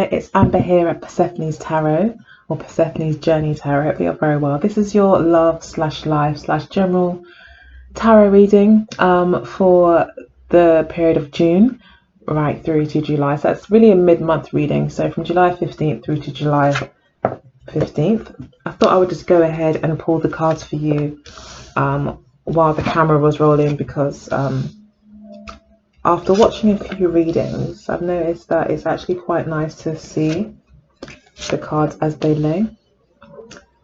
It's Amber here at Persephone's Tarot, or Persephone's Journey Tarot. Hope you're very well. This is your love slash life slash general tarot reading for the period of June right through to July. So that's really a mid-month reading. So from July 15th through to July 15th. I thought I would just go ahead and pull the cards for you while the camera was rolling, because after watching a few readings, I've noticed that it's actually quite nice to see the cards as they lay.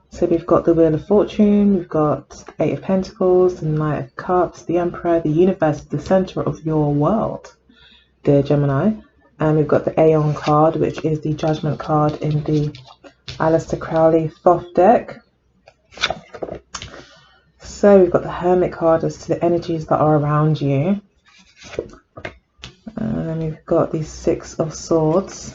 So we've got the Wheel of Fortune, we've got the Eight of Pentacles, the Knight of Cups, the Emperor, the Universe is the center of your world, dear Gemini. And we've got the Aeon card, which is the Judgment card in the Aleister Crowley Thoth deck. So we've got the Hermit card as to the energies that are around you. And then we've got the Six of Swords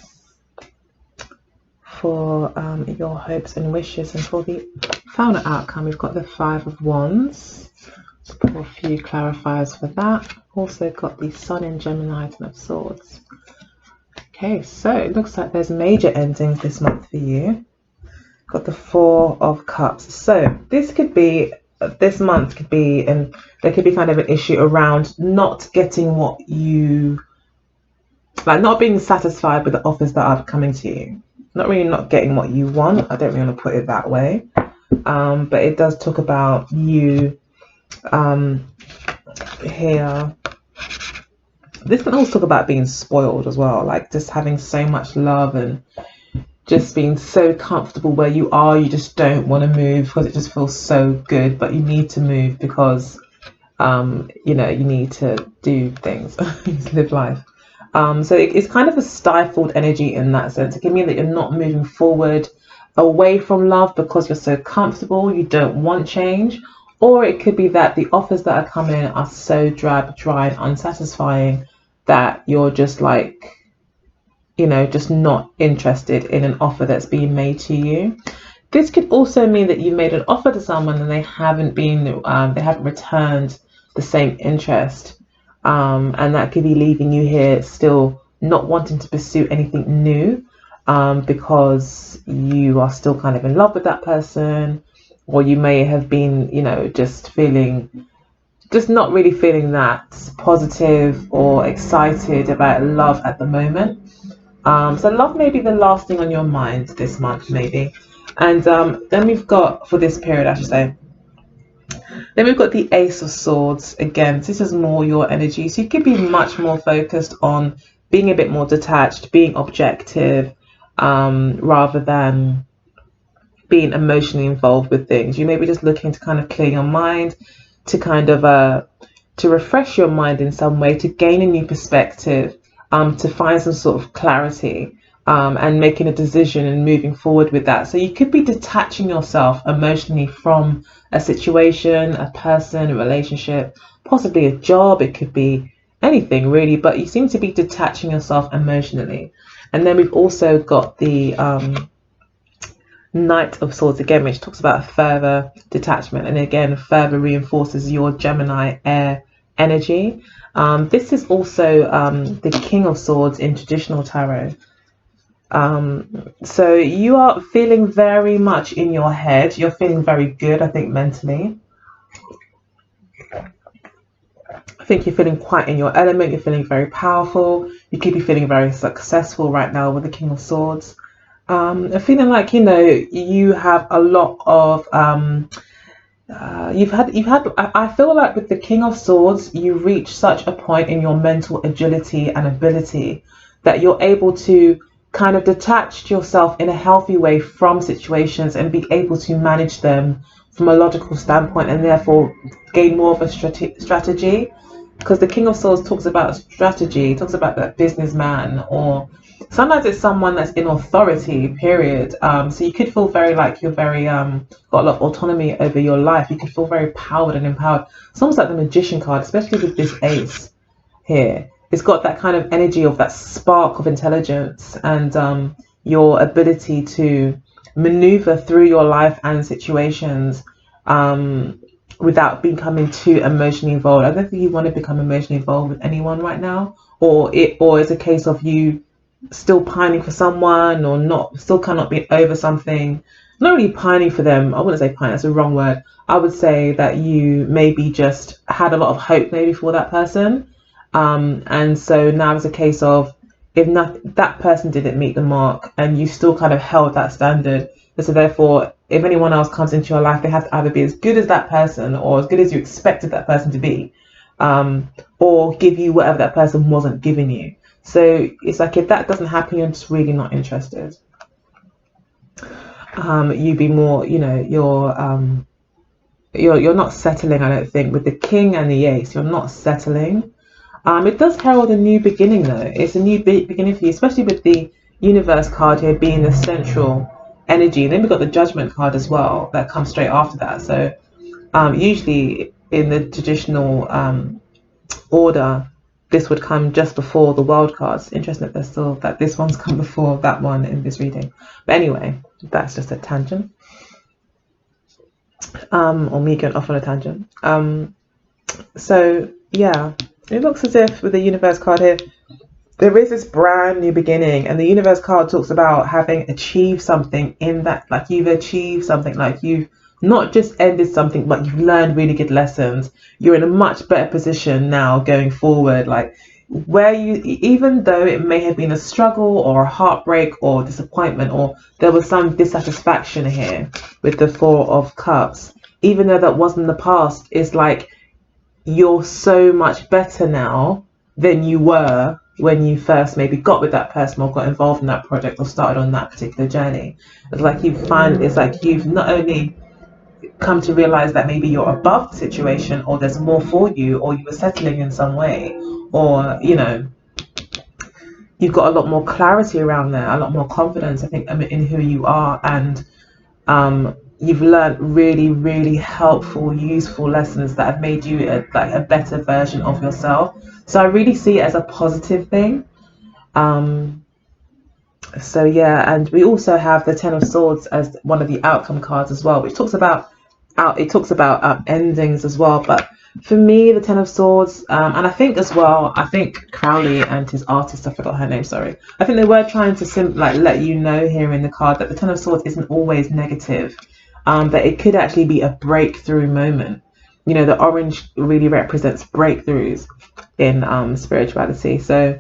for your hopes and wishes. And for the final outcome, we've got the Five of Wands. Let's pull a few clarifiers for that. Also got the Sun in Gemini, Ten of Swords. Okay, so it looks like there's major endings this month for you. Got the Four of Cups. So this could be, this month could be, and there could be kind of an issue around not getting what you, like not being satisfied with the offers that are coming to you. Not really not getting what you want. I don't really want to put it that way. But it does talk about you here. This can also talk about being spoiled as well, like just having so much love and just being so comfortable where you are. You just don't want to move because it just feels so good, but you need to move because you know, you need to do things, live life. So it's kind of a stifled energy in that sense. It can mean that you're not moving forward away from love because you're so comfortable, you don't want change. Or it could be that the offers that are coming are so drab, dry, and unsatisfying that you're just like, you know, just not interested in an offer that's being made to you. This could also mean that you've made an offer to someone and they haven't returned the same interest. And that could be leaving you here still not wanting to pursue anything new because you are still kind of in love with that person, or you may have been, you know, just not really feeling that positive or excited about love at the moment. So love may be the last thing on your mind this month, maybe. And then we've got, for this period, I should say, then we've got the Ace of Swords. Again, this is more your energy. So you could be much more focused on being a bit more detached, being objective, rather than being emotionally involved with things. You may be just looking to kind of clear your mind, to kind of to refresh your mind in some way, to gain a new perspective, to find some sort of clarity, and making a decision and moving forward with that. So you could be detaching yourself emotionally from a situation, a person, a relationship, possibly a job. It could be anything really, but you seem to be detaching yourself emotionally. And then we've also got the Knight of Swords again, which talks about a further detachment, and again further reinforces your Gemini air energy. This is also the King of Swords in traditional tarot. So you are feeling very much in your head. You're feeling very good, I think, mentally. I think you're feeling quite in your element. You're feeling very powerful. You could be feeling very successful right now with the King of Swords. I'm feeling like, you know, you have a lot of I feel like with the King of Swords, you reach such a point in your mental agility and ability that you're able to kind of detach yourself in a healthy way from situations and be able to manage them from a logical standpoint, and therefore gain more of a strategy. Because the King of Swords talks about strategy, talks about that businessman, or sometimes it's someone that's in authority, period. So you could feel very like you're very got a lot of autonomy over your life. You could feel very powered and empowered. It's almost like the Magician card, especially with this ace here. It's got that kind of energy of that spark of intelligence and your ability to maneuver through your life and situations without becoming too emotionally involved. I don't think you want to become emotionally involved with anyone right now, or it's a case of you still pining for someone, or not, still cannot be over something. Not really pining for them, I wouldn't say pining, that's the wrong word. I would say that you maybe just had a lot of hope maybe for that person, and so now it's a case of, if not, that person didn't meet the mark and you still kind of held that standard, and so therefore if anyone else comes into your life, they have to either be as good as that person or as good as you expected that person to be, or give you whatever that person wasn't giving you. So it's like, if that doesn't happen, you're just really not interested. You be more, you're not settling, I don't think, with the king and the ace. You're not settling. It does herald a new beginning, though. It's a new beginning for you, especially with the universe card here being the central energy. And then we've got the judgment card as well that comes straight after that. So usually in the traditional order, this would come just before the world cards. Interesting that this one's come before that one in this reading. But anyway, that's just a tangent. Or me going off on a tangent. So yeah, it looks as if with the universe card here, there is this brand new beginning, and the universe card talks about having achieved something in that, like you've achieved something, like you've not just ended something, but you've learned really good lessons. You're in a much better position now going forward, like where you, even though it may have been a struggle or a heartbreak or disappointment, or there was some dissatisfaction here with the Four of Cups, even though that wasn't the past, it's like you're so much better now than you were when you first maybe got with that person or got involved in that project or started on that particular journey. It's like you've not only come to realize that maybe you're above the situation, or there's more for you, or you were settling in some way, or you've got a lot more clarity around there, a lot more confidence, I think, in who you are, and you've learned really, really helpful, useful lessons that have made you a better version of yourself. So I really see it as a positive thing. So yeah, and we also have the Ten of Swords as one of the outcome cards as well, which talks about endings as well. But for me, the Ten of Swords, and I think Crowley and his artist, I forgot her name, sorry, I think they were trying to let you know here in the card that the Ten of Swords isn't always negative, that it could actually be a breakthrough moment. The orange really represents breakthroughs in spirituality. So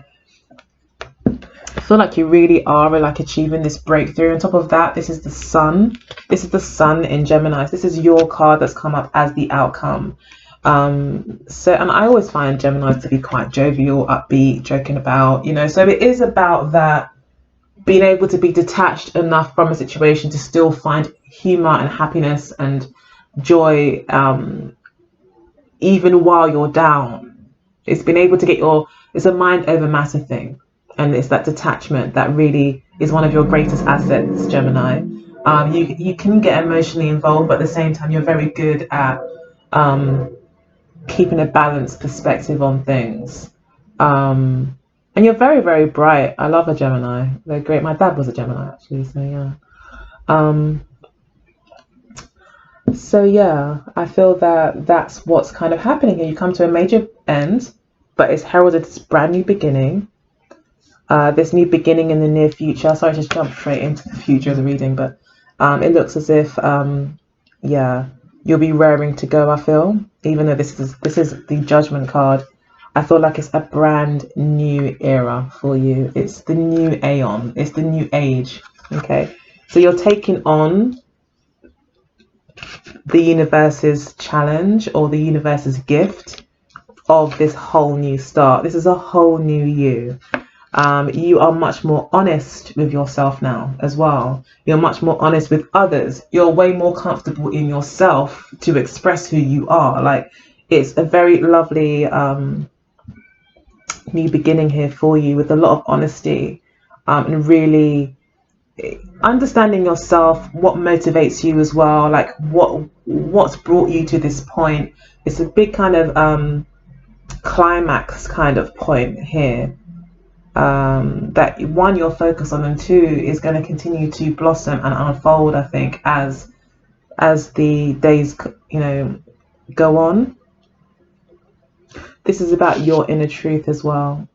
I feel like you really are achieving this breakthrough. On top of that, this is the sun. This is the sun in Gemini. This is your card that's come up as the outcome. And I always find Geminis to be quite jovial, upbeat, joking about, so it is about that, being able to be detached enough from a situation to still find humor and happiness and joy, even while you're down. It's been able to get it's a mind over matter thing. And it's that detachment that really is one of your greatest assets, Gemini. You can get emotionally involved, but at the same time, you're very good at keeping a balanced perspective on things. And you're very, very bright. I love a Gemini. They're great. My dad was a Gemini, actually. So yeah. I feel that that's what's kind of happening here. You come to a major end, but it's heralded this brand new beginning. This new beginning in the near future. Sorry, I just jumped straight into the future of the reading, but it looks as if, you'll be raring to go. I feel, even though this is the Judgment card, I feel like it's a brand new era for you. It's the new aeon. It's the new age. Okay, so you're taking on the universe's challenge or the universe's gift of this whole new start. This is a whole new you. You are much more honest with yourself now as well. You're much more honest with others. You're way more comfortable in yourself to express who you are. Like, it's a very lovely new beginning here for you, with a lot of honesty, and really understanding yourself, what motivates you as well, like what's brought you to this point. It's a big kind of climax kind of point here, that one, you're focused on, and two, is going to continue to blossom and unfold, I think, as the days go on. This is about your inner truth as well,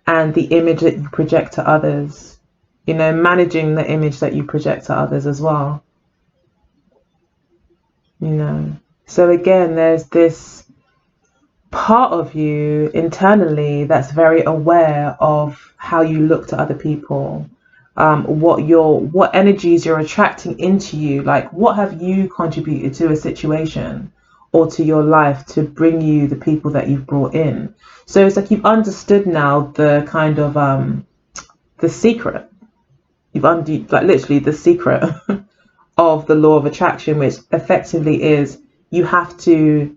and the image that you project to others, you know, managing the image that you project to others as well, you know. So again, there's this part of you internally that's very aware of how you look to other people, what energies you're attracting into you, like what have you contributed to a situation or to your life to bring you the people that you've brought in. So it's like you've understood now the kind of the secret. Like literally the secret of the law of attraction, which effectively is you have to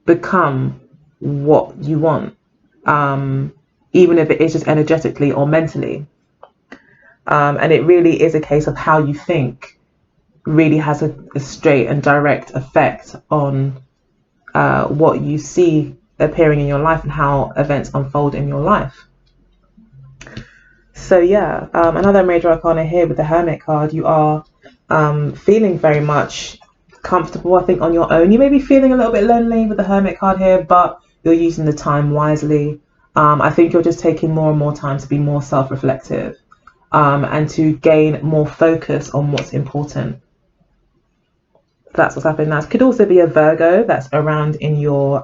become what you want, even if it is just energetically or mentally. And it really is a case of how you think really has a straight and direct effect on what you see appearing in your life and how events unfold in your life. So yeah, another major arcana here with the Hermit card. You are feeling very much comfortable, I think, on your own. You may be feeling a little bit lonely with the Hermit card here, but you're using the time wisely. I think you're just taking more and more time to be more self-reflective, and to gain more focus on what's important. That's what's happening now. It could also be a Virgo that's around in your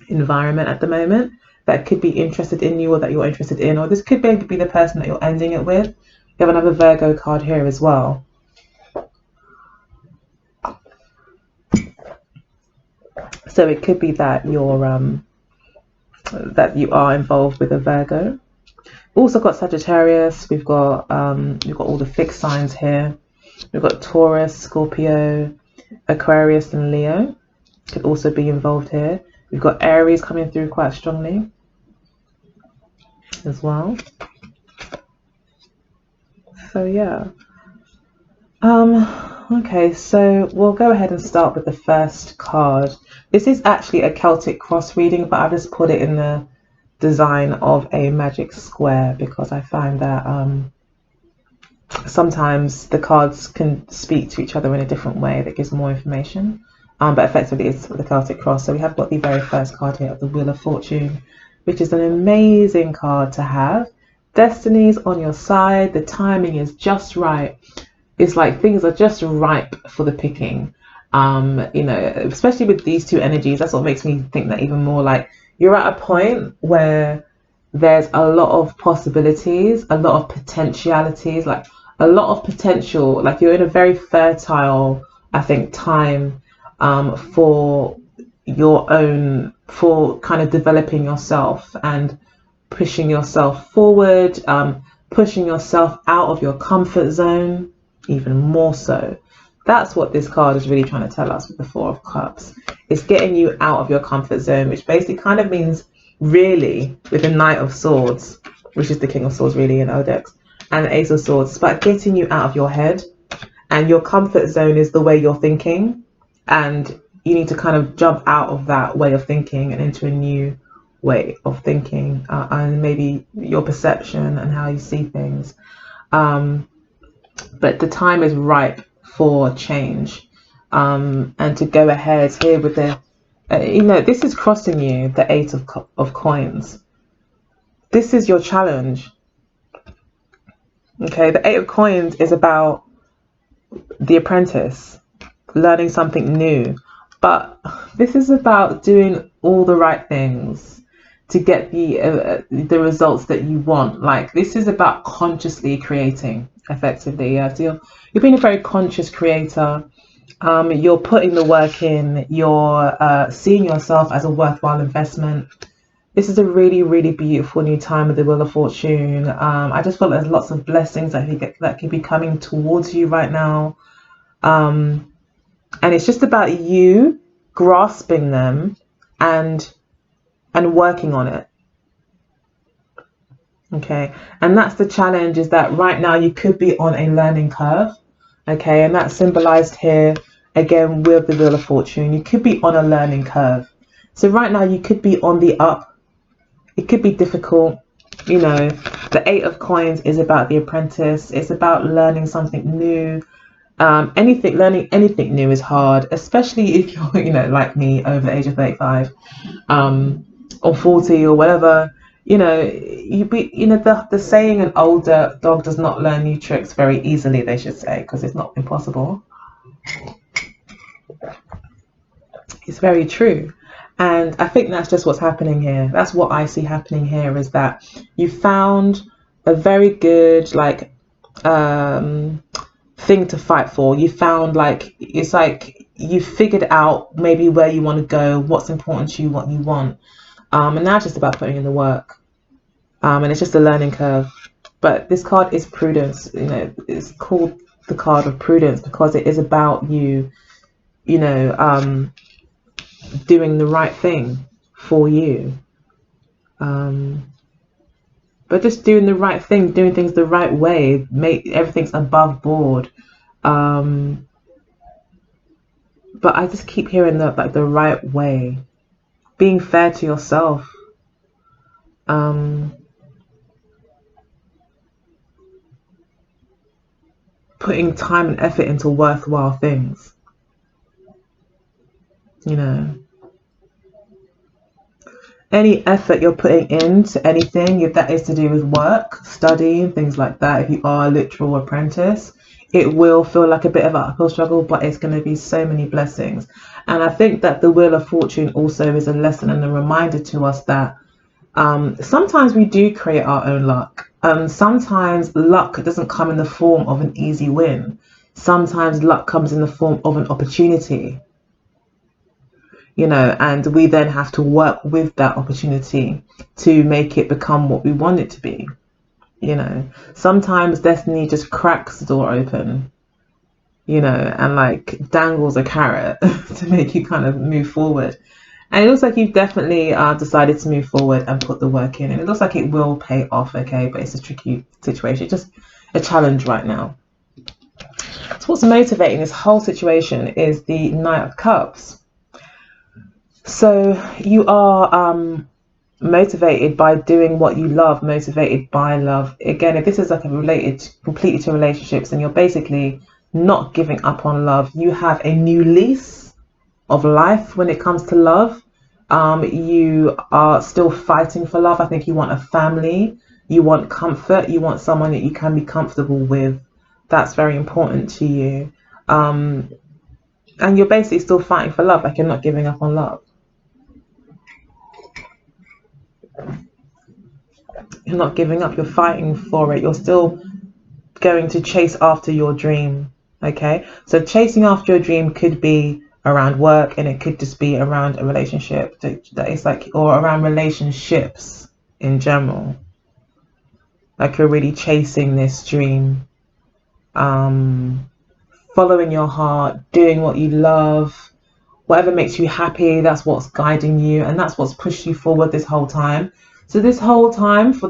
environment at the moment that could be interested in you or that you're interested in, or this could maybe be the person that you're ending it with. You have another Virgo card here as well. So it could be that you're that you are involved with a Virgo. We've also got Sagittarius. We've got all the fixed signs here. We've got Taurus, Scorpio, Aquarius, and Leo. Could also be involved here. We've got Aries coming through quite strongly as well. So yeah. Okay, so we'll go ahead and start with the first card. This is actually a Celtic cross reading, but I've just put it in the design of a magic square because I find that sometimes the cards can speak to each other in a different way that gives more information. But effectively it's the Celtic cross. So we have got the very first card here of the Wheel of Fortune, which is an amazing card to have. Destiny's on your side. The timing is just right. It's like things are just ripe for the picking. You know, especially with these two energies, that's what makes me think that even more. Like you're at a point where there's a lot of possibilities, a lot of potentialities, like a lot of potential. Like you're in a very fertile, I think, time for your own, for kind of developing yourself and pushing yourself forward, pushing yourself out of your comfort zone, even more so. That's what this card is really trying to tell us with the Four of Cups. It's getting you out of your comfort zone, which basically kind of means really with the Knight of Swords, which is the King of Swords really in Odex, and the Ace of Swords, it's about getting you out of your head. And your comfort zone is the way you're thinking, and you need to kind of jump out of that way of thinking and into a new way of thinking, and maybe your perception and how you see things. But the time is ripe for change, and to go ahead here with the you know, this is crossing you, the Eight of Coins. This is your challenge. Okay, the Eight of Coins is about the apprentice, learning something new. But this is about doing all the right things to get the results that you want. Like this is about consciously creating, effectively. Yeah, so you're being a very conscious creator. You're putting the work in. You're seeing yourself as a worthwhile investment. This is a really, really beautiful new time with the Wheel of Fortune. I just feel there's lots of blessings that could be coming towards you right now. And it's just about you grasping them and working on it. Okay, and that's the challenge, is that right now you could be on a learning curve. Okay, and that's symbolized here again with the Wheel of Fortune. You could be on a learning curve. So right now you could be on the up. It could be difficult. You know, the Eight of Coins is about the apprentice. It's about learning something new. Learning anything new is hard, especially if you're, you know, like me, over the age of 35, or 40 or whatever. The saying, an older dog does not learn new tricks very easily, they should say, because it's not impossible. It's very true. And I think that's just what's happening here. That's what I see happening here, is that you found a very good thing to fight for. You found it's like you figured out maybe where you want to go, what's important to you, what you want. And now it's just about putting in the work. And it's just a learning curve. But this card is prudence. It's called the card of prudence because it is about you, doing the right thing for you. But just doing the right thing, doing things the right way, everything's above board. But I just keep hearing the right way, being fair to yourself. Putting time and effort into worthwhile things. Any effort you're putting into anything, if that is to do with work, study, and things like that, if you are a literal apprentice, it will feel like a bit of an uphill struggle, but it's going to be so many blessings. And I think that the Wheel of Fortune also is a lesson and a reminder to us that sometimes we do create our own luck. Sometimes luck doesn't come in the form of an easy win. Sometimes luck comes in the form of an opportunity. And we then have to work with that opportunity to make it become what we want it to be. Sometimes destiny just cracks the door open, and dangles a carrot to make you kind of move forward. And it looks like you've definitely decided to move forward and put the work in. And it looks like it will pay off, okay? But it's a tricky situation. It's just a challenge right now. So what's motivating this whole situation is the Knight of Cups. So you are motivated by doing what you love, motivated by love. Again, if this is related completely to relationships, and you're basically not giving up on love, you have a new lease of life when it comes to love. You are still fighting for love. I think you want a family, you want comfort, you want someone that you can be comfortable with. That's very important to you. And you're basically still fighting for love, you're not giving up on love. You're not giving up, you're fighting for it. You're still going to chase after your dream. Okay, so chasing after your dream could be around work, and it could just be around a relationship that is or around relationships in general. You're really chasing this dream, following your heart, doing what you love, whatever makes you happy. That's what's guiding you, and that's what's pushed you forward this whole time. So this whole time, for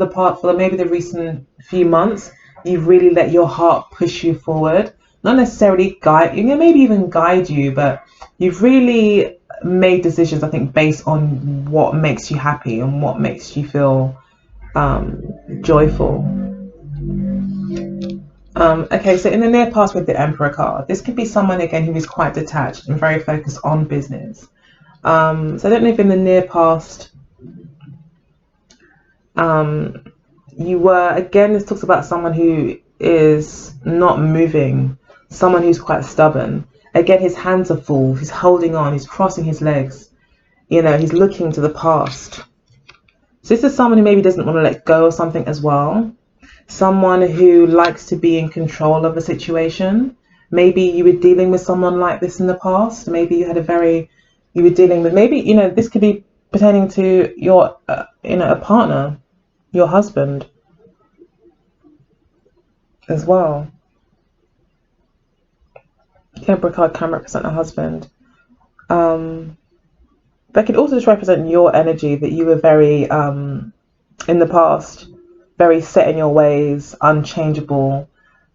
maybe the recent few months, you've really let your heart push you forward. Not necessarily guide you, maybe even guide you, but you've really made decisions, I think, based on what makes you happy and what makes you feel joyful. Okay, so in the near past with the Emperor card, this could be someone, again, who is quite detached and very focused on business. So I don't know if in the near past you were, again, this talks about someone who is not moving, someone who's quite stubborn. Again, his hands are full, he's holding on, he's crossing his legs, he's looking to the past. So this is someone who maybe doesn't want to let go of something as well. Someone who likes to be in control of a situation. Maybe you were dealing with someone like this in the past. Maybe you were dealing with, this could be pertaining to your, a partner, your husband as well. Emperor card can represent a husband. That could also just represent your energy, that you were very, in the past, very set in your ways, unchangeable.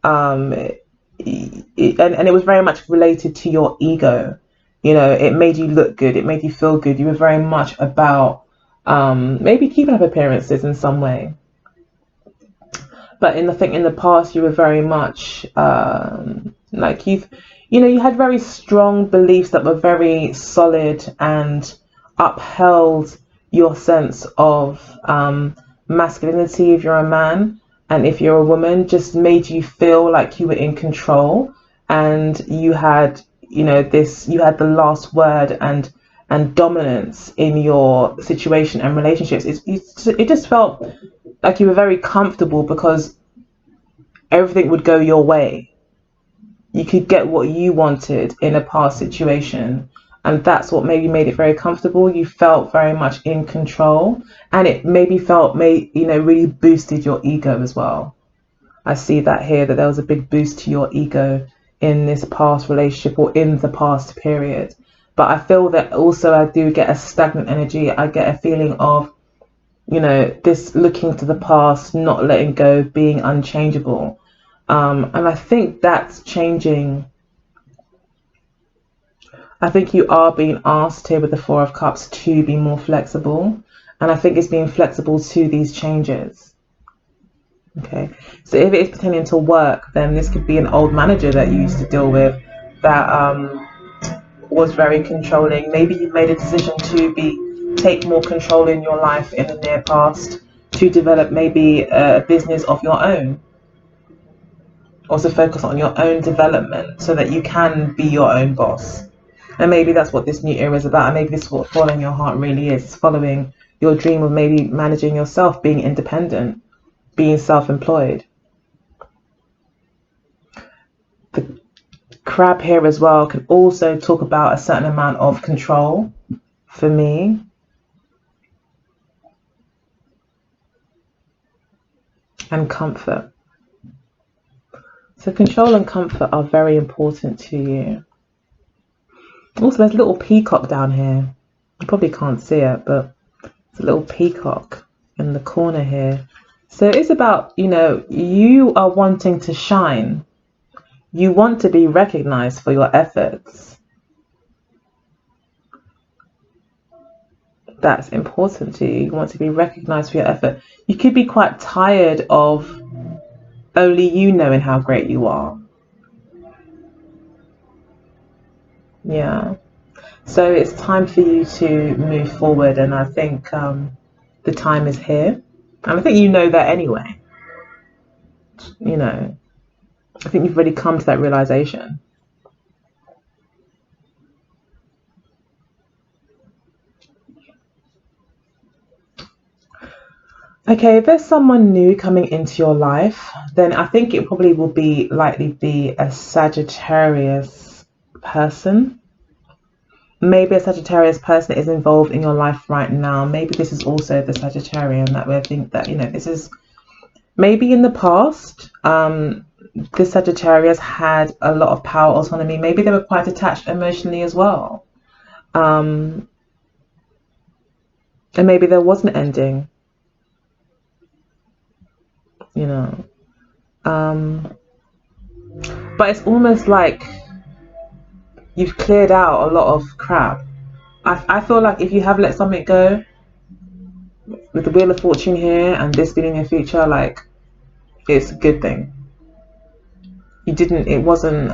And it was very much related to your ego. It made you look good. It made you feel good. You were very much about maybe keeping up appearances in some way. But in the past, you were very much you had very strong beliefs that were very solid and upheld your sense of masculinity if you're a man, and if you're a woman, just made you feel like you were in control, and you had, you had the last word, and dominance in your situation and relationships. It just felt like you were very comfortable because everything would go your way. You could get what you wanted in a past situation, and that's what maybe made it very comfortable. You felt very much in control, and it maybe really boosted your ego as well. I see that here, that there was a big boost to your ego in this past relationship or in the past period. But I feel that also I do get a stagnant energy. I get a feeling of, this looking to the past, not letting go, being unchangeable. And I think that's changing. I think you are being asked here with the Four of Cups to be more flexible. And I think it's being flexible to these changes. Okay, so if it is pertaining to work, then this could be an old manager that you used to deal with that was very controlling. Maybe you made a decision to take more control in your life in the near past, to develop maybe a business of your own. Also focus on your own development so that you can be your own boss. And maybe that's what this new era is about. And maybe this is what following your heart really is, following your dream of maybe managing yourself, being independent, being self-employed. The crab here as well can also talk about a certain amount of control for me. And comfort. So control and comfort are very important to you. Also, there's a little peacock down here. You probably can't see it, but it's a little peacock in the corner here. So it's about, you are wanting to shine. You want to be recognized for your efforts. That's important to you. You want to be recognized for your effort. You could be quite tired of only you knowing how great you are. Yeah. So it's time for you to move forward, and I think the time is here. And I think you know that anyway. I think you've already come to that realization. Okay, if there's someone new coming into your life, then I think it probably will likely be a Sagittarius person. Maybe a Sagittarius person is involved in your life right now. Maybe this is also the Sagittarian that we think that, this is maybe in the past, the Sagittarius had a lot of power, autonomy. Maybe they were quite attached emotionally as well. And maybe there was an ending. But it's almost like you've cleared out a lot of crap. I feel like if you have let something go, with the Wheel of Fortune here and this being in your future, like, it's a good thing. It wasn't,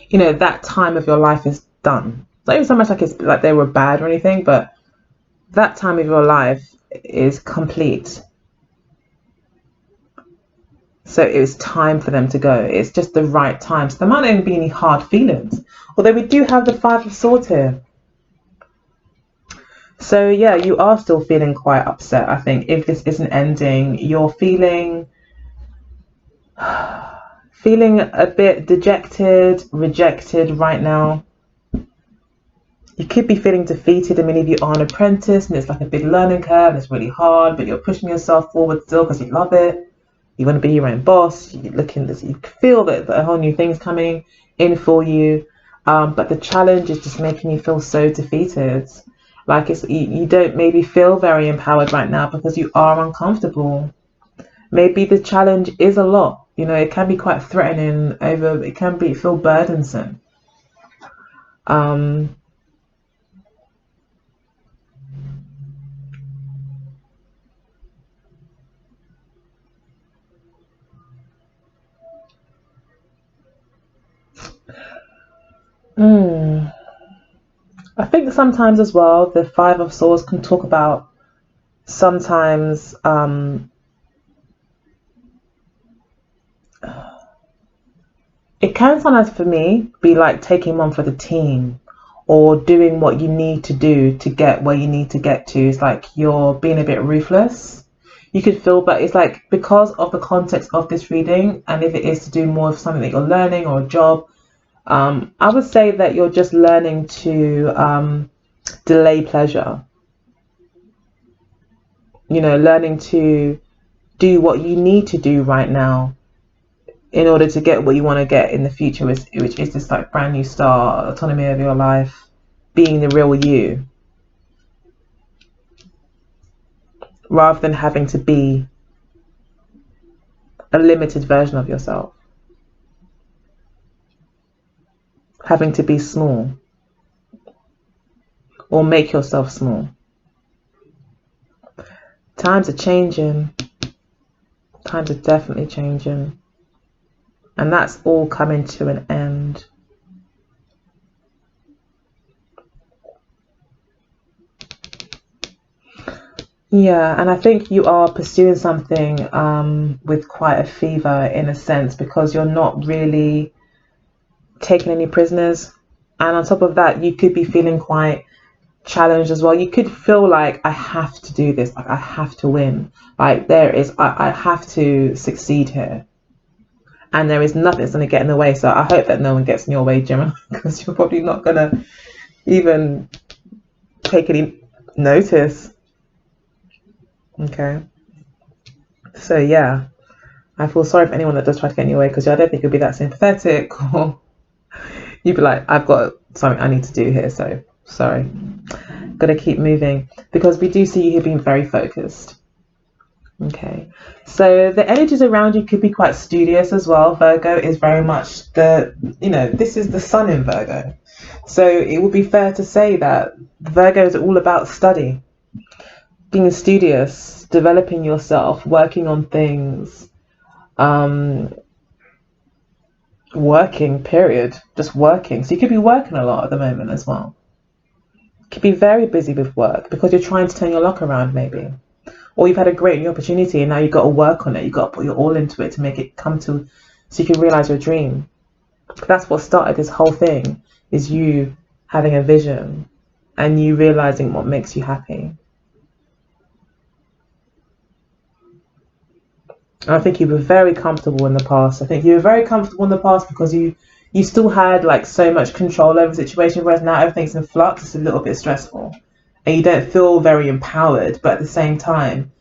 that time of your life is done. Not even so much like it's like they were bad or anything, but that time of your life is complete. So it was time for them to go. It's just the right time. So there might not even be any hard feelings. Although we do have the Five of Swords here. So yeah, you are still feeling quite upset, I think. If this isn't ending, you're feeling a bit dejected, rejected right now. You could be feeling defeated. I mean, if you are an apprentice and it's like a big learning curve and it's really hard, but you're pushing yourself forward still because you love it. You want to be your own boss. You feel that a whole new thing's coming in for you. But the challenge is just making you feel so defeated. Like you don't maybe feel very empowered right now because you are uncomfortable. Maybe the challenge is a lot. It can be quite threatening. It can feel burdensome. I think sometimes as well, the Five of Swords can talk about sometimes it can sometimes for me be like taking one for the team, or doing what you need to do to get where you need to get to. It's like you're being a bit ruthless. You could feel, but it's like because of the context of this reading, and if it is to do more of something that you're learning or a job, I would say that you're just learning to delay pleasure. Learning to do what you need to do right now in order to get what you want to get in the future, which is this like brand new start, autonomy of your life, being the real you, rather than having to be a limited version of yourself, having to be small or make yourself small. Times are changing. Times are definitely changing. And that's all coming to an end. Yeah, and I think you are pursuing something with quite a fever in a sense, because you're not really taking any prisoners. And on top of that, you could be feeling quite challenged as well. You could feel like, I have to do this, like I have to win, like I have to succeed here, and there is nothing that's going to get in the way. So I hope that no one gets in your way, Gemini, because you're probably not going to even take any notice. Okay, so yeah, I feel sorry for anyone that does try to get in your way, because I don't think you'll be that sympathetic, or you'd be like, I've got something I need to do here, so sorry. Gotta keep moving, because we do see you here being very focused. Okay, so the energies around you could be quite studious as well. Virgo is very much this is the sun in Virgo, so it would be fair to say that Virgo is all about study, being studious, developing yourself, working on things, working, period, just working. So you could be working a lot at the moment as well. Could be very busy with work because you're trying to turn your luck around, maybe. Or you've had a great new opportunity and now you've got to work on it. You've got to put your all into it to make it come to, so you can realize your dream. That's what started this whole thing, is you having a vision and you realizing what makes you happy. I think you were very comfortable in the past. I think you were very comfortable in the past because you still had like so much control over the situation, whereas now everything's in flux. It's a little bit stressful and you don't feel very empowered, but at the same time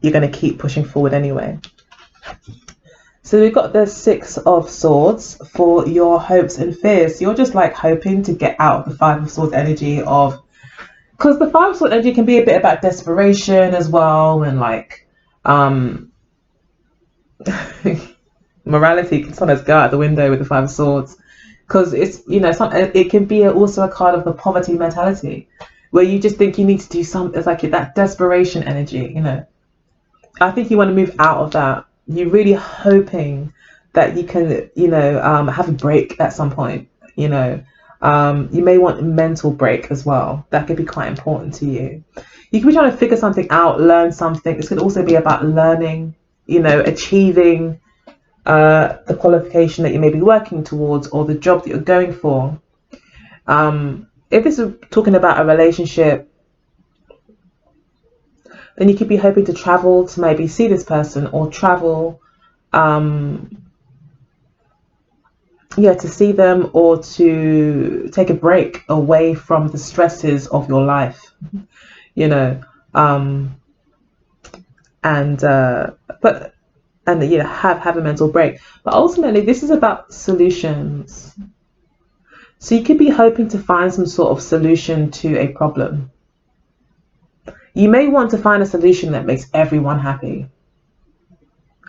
you're going to keep pushing forward anyway. So we've got the Six of Swords for your hopes and fears. You're just like hoping to get out of the Five of Swords energy, of because the Five of Swords energy can be a bit about desperation as well, and like morality can sometimes go out the window with the Five of Swords, because it's it can be also a card of the poverty mentality, where you just think you need to do something. It's like that desperation energy. I think you want to move out of that. You're really hoping that you can have a break at some point. You may want a mental break as well. That could be quite important to you. You could be trying to figure something out, learn something. This could also be about learning, achieving the qualification that you may be working towards, or the job that you're going for. If this is talking about a relationship, then you could be hoping to travel to maybe see this person, or travel to see them, or to take a break away from the stresses of your life, have a mental break. But ultimately this is about solutions. So you could be hoping to find some sort of solution to a problem. You may want to find a solution that makes everyone happy,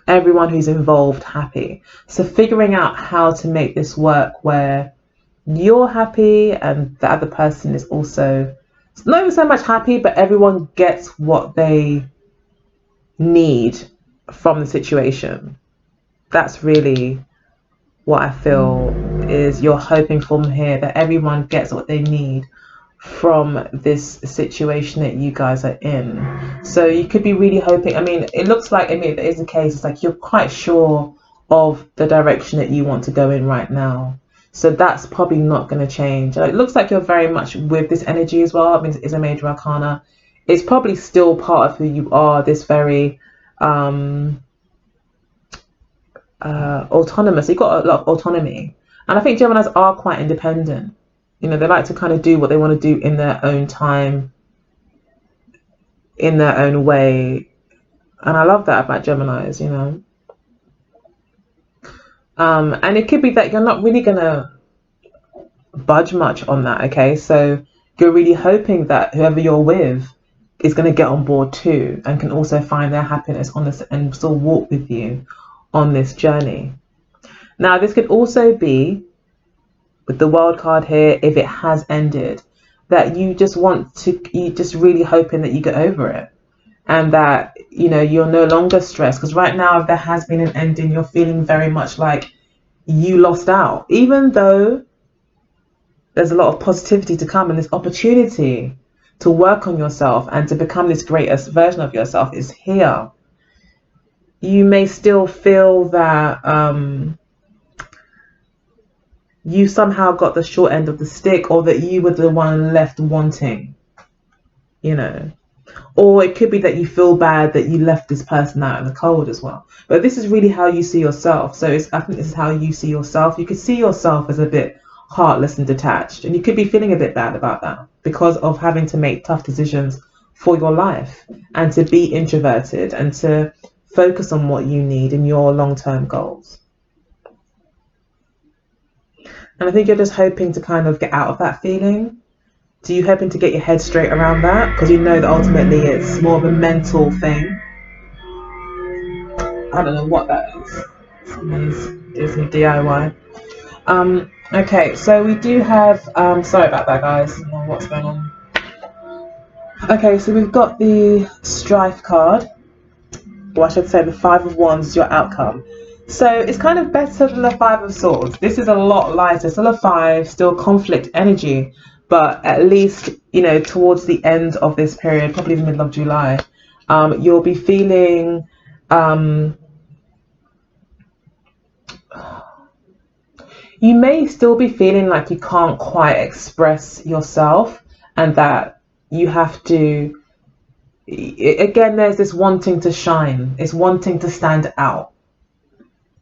everyone who's involved happy. So figuring out how to make this work where you're happy and the other person is also not even so much happy, but everyone gets what they need from the situation. That's really what I feel is you're hoping for here, that everyone gets what they need from this situation that you guys are in. So you could be really hoping, I mean, it looks like, I mean, if it is the case, it's like you're quite sure of the direction that you want to go in right now. So that's probably not going to change. It looks like you're very much with this energy as well. I mean, it's a major arcana. It's probably still part of who you are, this very autonomous. You've got a lot of autonomy. And I think Geminis are quite independent. You know, they like to kind of do what they want to do in their own time, in their own way. And I love that about Geminis, you know. And it could be that you're not really going to budge much on that, okay? So you're really hoping that whoever you're with is going to get on board too and can also find their happiness on this and still walk with you on this journey. Now, this could also be, with the World card here, if it has ended, that you just you just really hoping that you get over it and that, you know, you're no longer stressed. Because right now, if there has been an ending, you're feeling very much like you lost out, even though there's a lot of positivity to come and this opportunity to work on yourself and to become this greatest version of yourself is here. You may still feel that you somehow got the short end of the stick, or that you were the one left wanting, you know. Or it could be that you feel bad that you left this person out in the cold as well. But this is really how you see yourself. So I think this is how you see yourself. You could see yourself as a bit heartless and detached. And you could be feeling a bit bad about that because of having to make tough decisions for your life and to be introverted and to focus on what you need in your long-term goals. And I think you're just hoping to kind of get out of that feeling. So you're hoping to get your head straight around that because you know that ultimately it's more of a mental thing. I don't know what that is. Someone's doing some DIY. Okay, so we do have, sorry about that, guys. I don't know what's going on. Okay, so we've got the Strife card, or I should say the Five of Wands is your outcome. So it's kind of better than the Five of Swords. This is a lot lighter, still a five, still conflict energy, but at least, you know, towards the end of this period, probably the middle of July, you'll be feeling you may still be feeling like you can't quite express yourself and that you have to, again, there's this wanting to shine, it's wanting to stand out.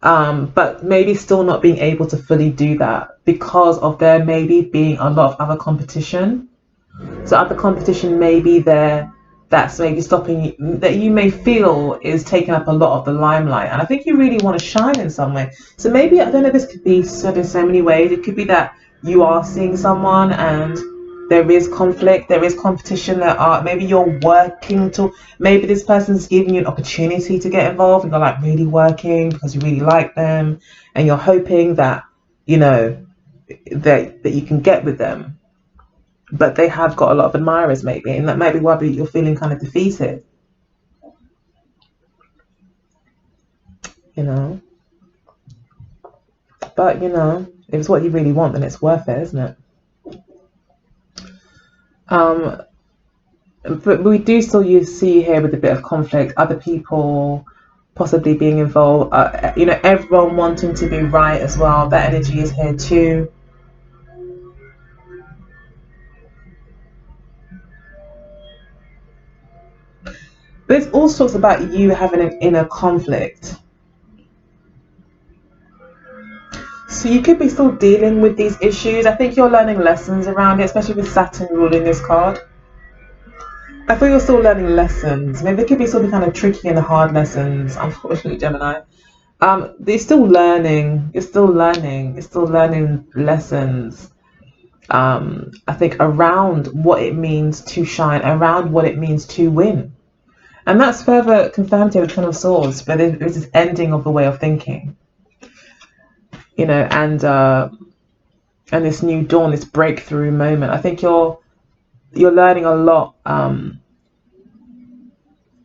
But maybe still not being able to fully do that because of there maybe being a lot of other competition. So other competition may be there that's maybe stopping you, that you may feel is taking up a lot of the limelight. And I think you really want to shine in some way. So maybe, I don't know, this could be said in so many ways. It could be that you are seeing someone and there is conflict, there is competition, maybe you're working to, maybe this person's giving you an opportunity to get involved and you're like really working because you really like them and you're hoping that, you know, that you can get with them, but they have got a lot of admirers maybe, and that might be why you're feeling kind of defeated, you know. But, you know, if it's what you really want, then it's worth it, isn't it? But we do still see here with a bit of conflict, other people possibly being involved, you know, everyone wanting to be right as well. That energy is here too. But it's all sorts about you having an inner conflict. So you could be still dealing with these issues. I think you're learning lessons around it, especially with Saturn ruling this card. I think you're still learning lessons. Maybe they could be sort of kind of tricky and hard lessons, unfortunately, Gemini. They're still learning. You're still learning. You're still learning lessons. I think around what it means to shine, around what it means to win. And that's further confirmed here with Ten of Swords, but there's this ending of the way of thinking. You know, and this new dawn, this breakthrough moment. I think you're learning a lot of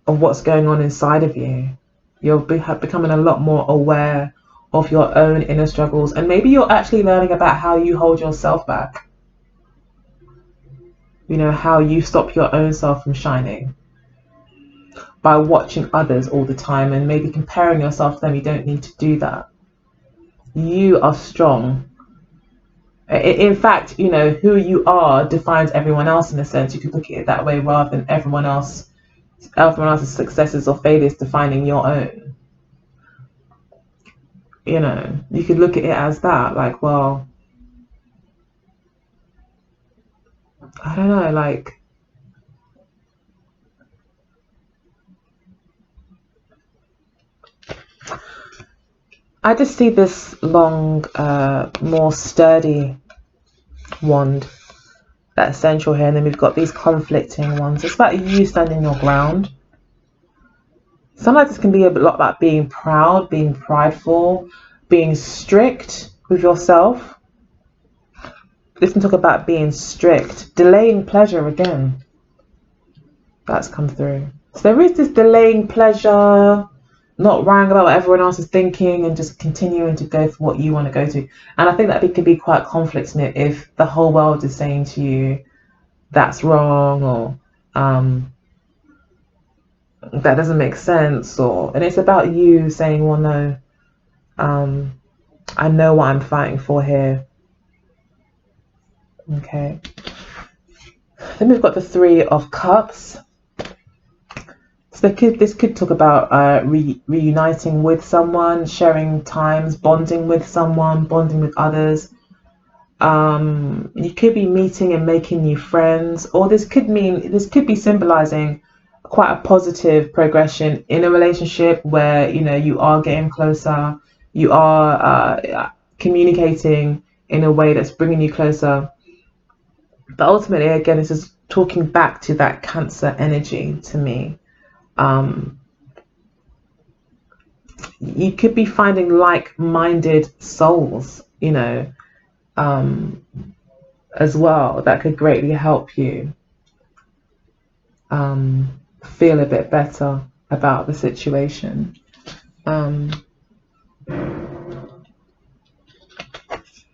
what's going on inside of you. You're becoming a lot more aware of your own inner struggles, and maybe you're actually learning about how you hold yourself back. You know, how you stop your own self from shining by watching others all the time and maybe comparing yourself to them. You don't need to do that. You are strong. In fact, you know, who you are defines everyone else in a sense. You could look at it that way rather than everyone else's successes or failures defining your own. You know, you could look at it as that, like, well, I don't know, like, I just see this long, more sturdy wand, that essential here, and then we've got these conflicting ones. It's about you standing your ground. Sometimes this can be a lot about being proud, being prideful, being strict with yourself. This can talk about being strict, delaying pleasure again. That's come through. So there is this delaying pleasure, not worrying about what everyone else is thinking and just continuing to go for what you want to go to. And I think that it can be quite conflicting if the whole world is saying to you, that's wrong, or that doesn't make sense, and it's about you saying, well, no, I know what I'm fighting for here. Okay. Then we've got the Three of Cups. So this could talk about reuniting with someone, sharing times, bonding with someone, bonding with others. You could be meeting and making new friends, or this could be symbolizing quite a positive progression in a relationship where, you know, you are getting closer, you are communicating in a way that's bringing you closer. But ultimately, again, this is talking back to that Cancer energy to me. You could be finding like-minded souls, you know, as well, that could greatly help you feel a bit better about the situation. And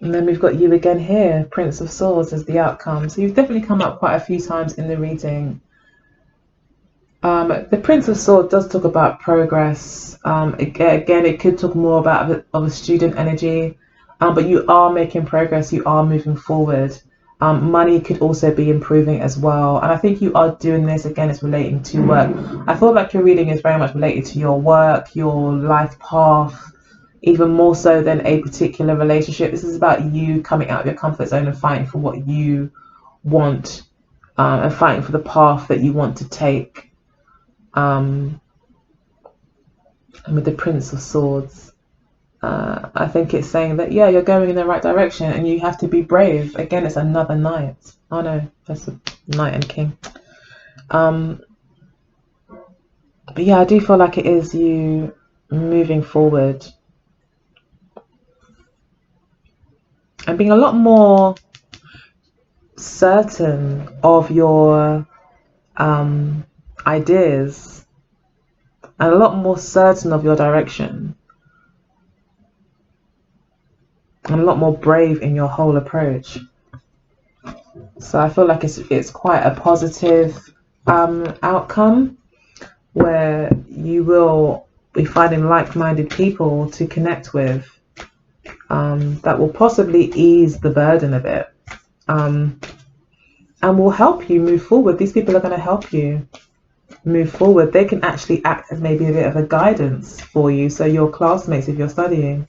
then we've got you again here, Prince of Swords as the outcome. So you've definitely come up quite a few times in the reading. The Prince of Swords does talk about progress. Again, it could talk more about of a student energy, but you are making progress, you are moving forward. Money could also be improving as well. And I think you are doing this, again, it's relating to work. I feel like your reading is very much related to your work, your life path, even more so than a particular relationship. This is about you coming out of your comfort zone and fighting for what you want, and fighting for the path that you want to take. And with the Prince of Swords, I think it's saying that, yeah, you're going in the right direction and you have to be brave. Again, it's another knight. Oh no, that's a knight and king. But yeah, I do feel like it is you moving forward and being a lot more certain of your ideas and a lot more certain of your direction and a lot more brave in your whole approach. So I feel like it's quite a positive outcome where you will be finding like-minded people to connect with, that will possibly ease the burden a bit, and will help you move forward. These people are going to help you move forward. They can actually act as maybe a bit of a guidance for you. So your classmates, if you're studying,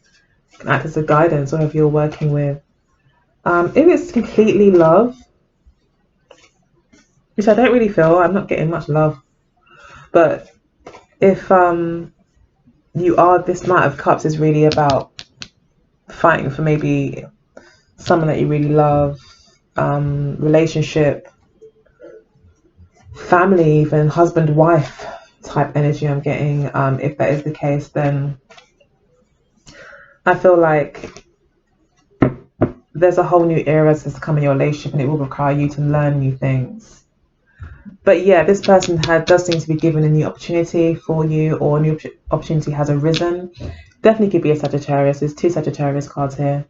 can act as a guidance, or if you're working with. If it's completely love, which I don't really feel, I'm not getting much love, but if you are, this Knight of Cups is really about fighting for maybe someone that you really love, relationship, family, even husband wife type energy I'm getting. If that is the case, then I feel like there's a whole new era that's come in your relationship, and it will require you to learn new things. But yeah, this person does seem to be given a new opportunity for you, or a new opportunity has arisen. Definitely could be a Sagittarius. There's two Sagittarius cards here.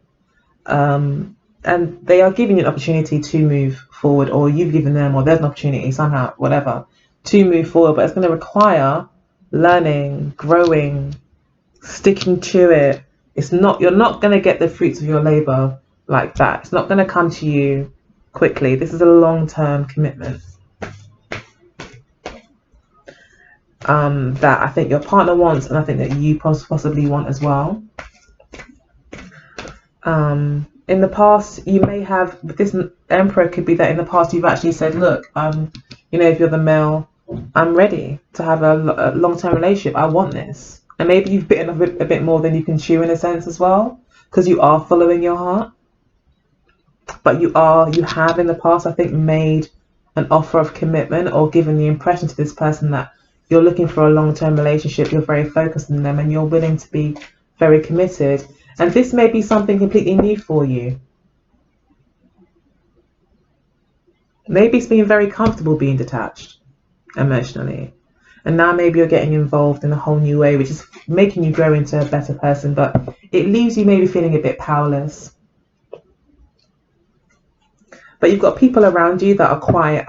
and they are giving you an opportunity to move forward, or you've given them, or there's an opportunity somehow, whatever, to move forward. But it's going to require learning, growing, sticking to it. You're not going to get the fruits of your labor like that. It's not going to come to you quickly. This is a long-term commitment that I think your partner wants, and I think that you possibly want as well. In the past, you may have, this Emperor could be that in the past you've actually said, look, if you're the male, I'm ready to have a long-term relationship. I want this. And maybe you've bitten a bit more than you can chew in a sense as well, because you are following your heart. But you have in the past, I think, made an offer of commitment or given the impression to this person that you're looking for a long-term relationship, you're very focused on them, and you're willing to be very committed. And this may be something completely new for you. Maybe it's been very comfortable being detached emotionally. And now maybe you're getting involved in a whole new way, which is making you grow into a better person, but it leaves you maybe feeling a bit powerless. But you've got people around you that are quite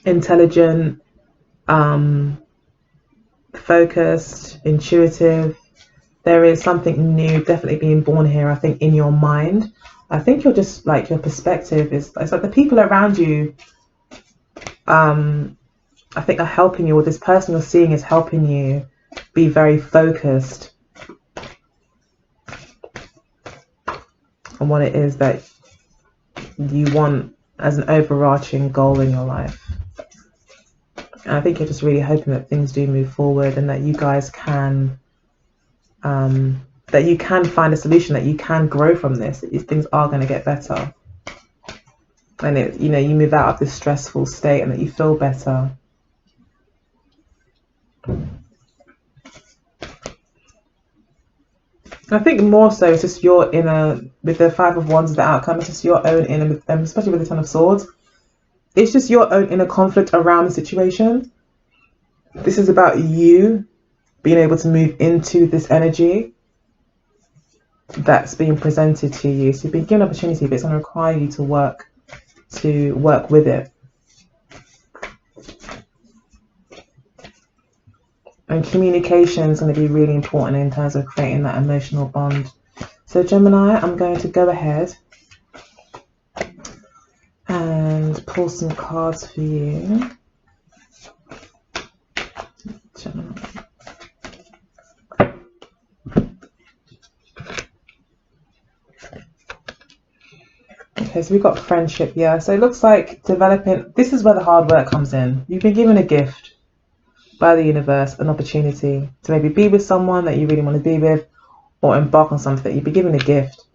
intelligent, focused, intuitive. There is something new definitely being born here, I think, in your mind. I think you're just like, your perspective it's like the people around you, I think, are helping you, or this person you're seeing is helping you be very focused on what it is that you want as an overarching goal in your life. And I think you're just really hoping that things do move forward, and that you guys can that you can find a solution, that you can grow from this, that these things are going to get better, and you move out of this stressful state, and that you feel better. I think more so it's just your inner, with the Five of Wands, the outcome, it's just your own inner, especially with the Ten of Swords, it's just your own inner conflict around the situation. This is about you being able to move into this energy that's being presented to you. So you've been given an opportunity, but it's going to require you to work with it. And communication is going to be really important in terms of creating that emotional bond. So Gemini, I'm going to go ahead and pull some cards for you. Gemini. Okay, so we've got friendship, yeah. So it looks like developing, this is where the hard work comes in. You've been given a gift by the universe, an opportunity to maybe be with someone that you really want to be with, or embark on something that you've been given a gift.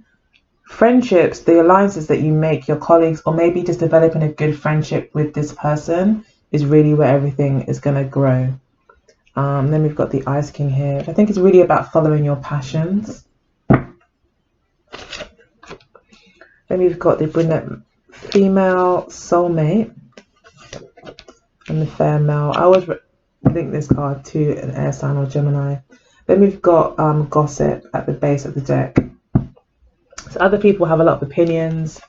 Friendships, the alliances that you make, your colleagues, or maybe just developing a good friendship with this person is really where everything is going to grow. Then we've got the Ice King here. I think it's really about following your passions. Then we've got the brunette female soulmate and the fair male. I always link this card to an air sign or Gemini. Then we've got gossip at the base of the deck. So other people have a lot of opinions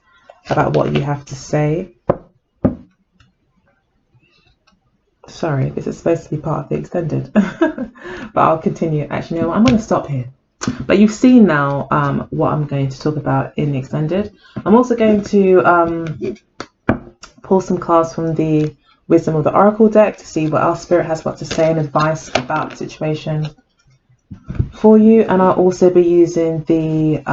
about what you have to say. Sorry, this is supposed to be part of the extended, but I'll continue. Actually, no, I'm going to stop here. But you've seen now what I'm going to talk about in the extended. I'm also going to pull some cards from the Wisdom of the Oracle deck to see what our spirit has got to say and advice about the situation for you. And I'll also be using the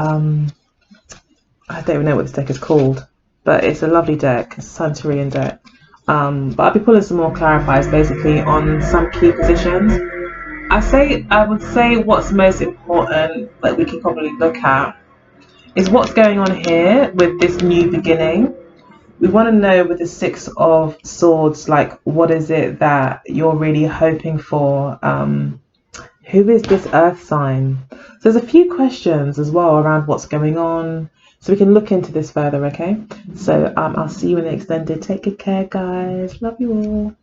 I don't even know what this deck is called, but it's a lovely deck, it's a Santorian deck. But I'll be pulling some more clarifiers basically on some key positions. I would say what's most important that we can probably look at is what's going on here with this new beginning. We want to know with the Six of Swords, like, what is it that you're really hoping for? Who is this earth sign? So there's a few questions as well around what's going on, so we can look into this further, okay? So I'll see you in the extended. Take good care, guys. Love you all.